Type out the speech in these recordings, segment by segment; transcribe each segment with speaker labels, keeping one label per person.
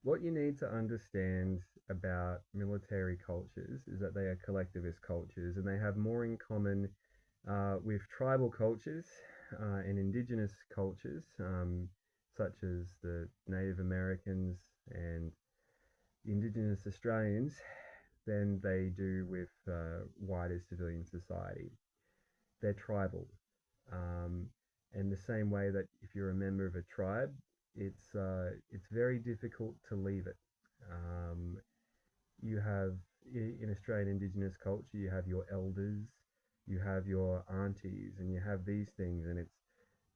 Speaker 1: what you need to understand about military cultures is that they are collectivist cultures and they have more in common with tribal cultures and indigenous cultures, such as the Native Americans and indigenous Australians, than they do with wider civilian society. They're tribal. Um, and the same way that if you're a member of a tribe, it's very difficult to leave it. Um, you have in Australian Indigenous culture, you have your elders, you have your aunties, and you have these things, and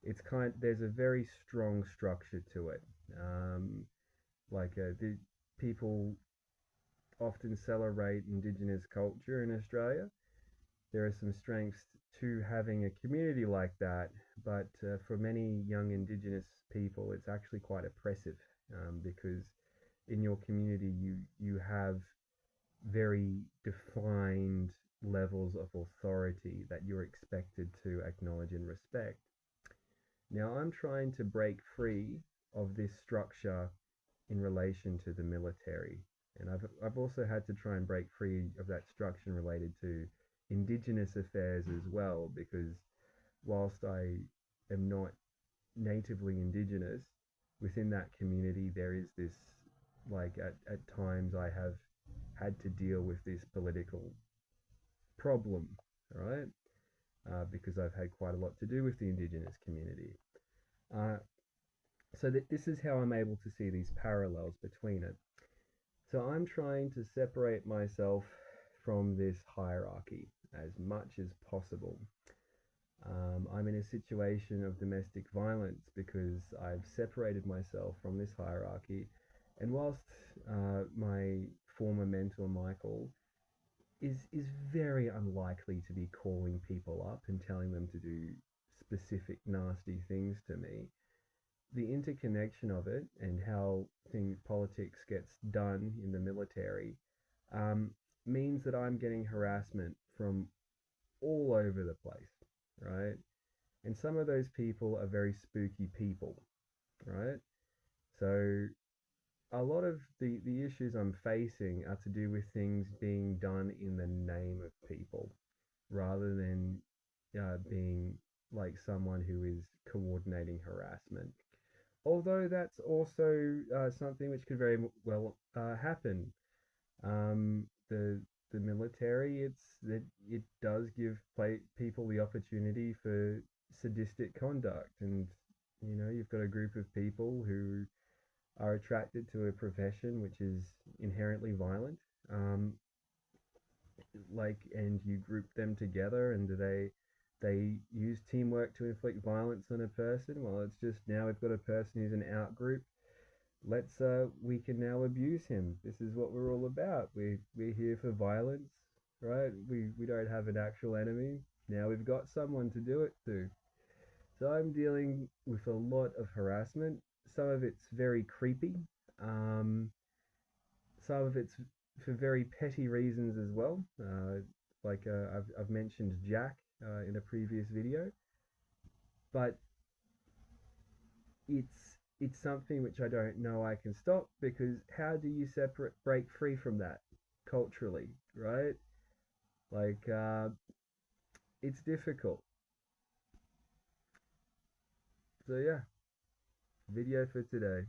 Speaker 1: it's kind. There's a very strong structure to it. Um, the people often celebrate Indigenous culture in Australia. There are some strengths to having a community like that, but for many young Indigenous people, it's actually quite oppressive because in your community you have very defined levels of authority that you're expected to acknowledge and respect. Now, I'm trying to break free of this structure in relation to the military. And I've also had to try and break free of that structure related to Indigenous affairs as well, because whilst I am not natively Indigenous, within that community, there is this, at times, I have had to deal with this political problem, right? Because I've had quite a lot to do with the Indigenous community. Uh, so this is how I'm able to see these parallels between it. So I'm trying to separate myself from this hierarchy as much as possible. I'm in a situation of domestic violence because I've separated myself from this hierarchy. And whilst my former mentor, Michael, is very unlikely to be calling people up and telling them to do specific nasty things to me, the interconnection of it and how politics gets done in the military um, means that I'm getting harassment from all over the place, right? And some of those people are very spooky people, right? So a lot of the issues I'm facing are to do with things being done in the name of people rather than being like someone who is coordinating harassment. Although that's also something which could very well happen. The military, it does give people the opportunity for sadistic conduct, and you've got a group of people who are attracted to a profession which is inherently violent. Um, and you group them together, and they use teamwork to inflict violence on a person. Well, it's just now we've got a person who's an out group. We can now abuse him. This is what we're all about. We're here for violence, right? We don't have an actual enemy. Now we've got someone to do it to. So I'm dealing with a lot of harassment. Some of it's very creepy. Um, some of it's for very petty reasons as well. I've mentioned Jack in a previous video, but it's something which I don't know I can stop, because how do you break free from that culturally, right? Like it's difficult. So yeah, video for today.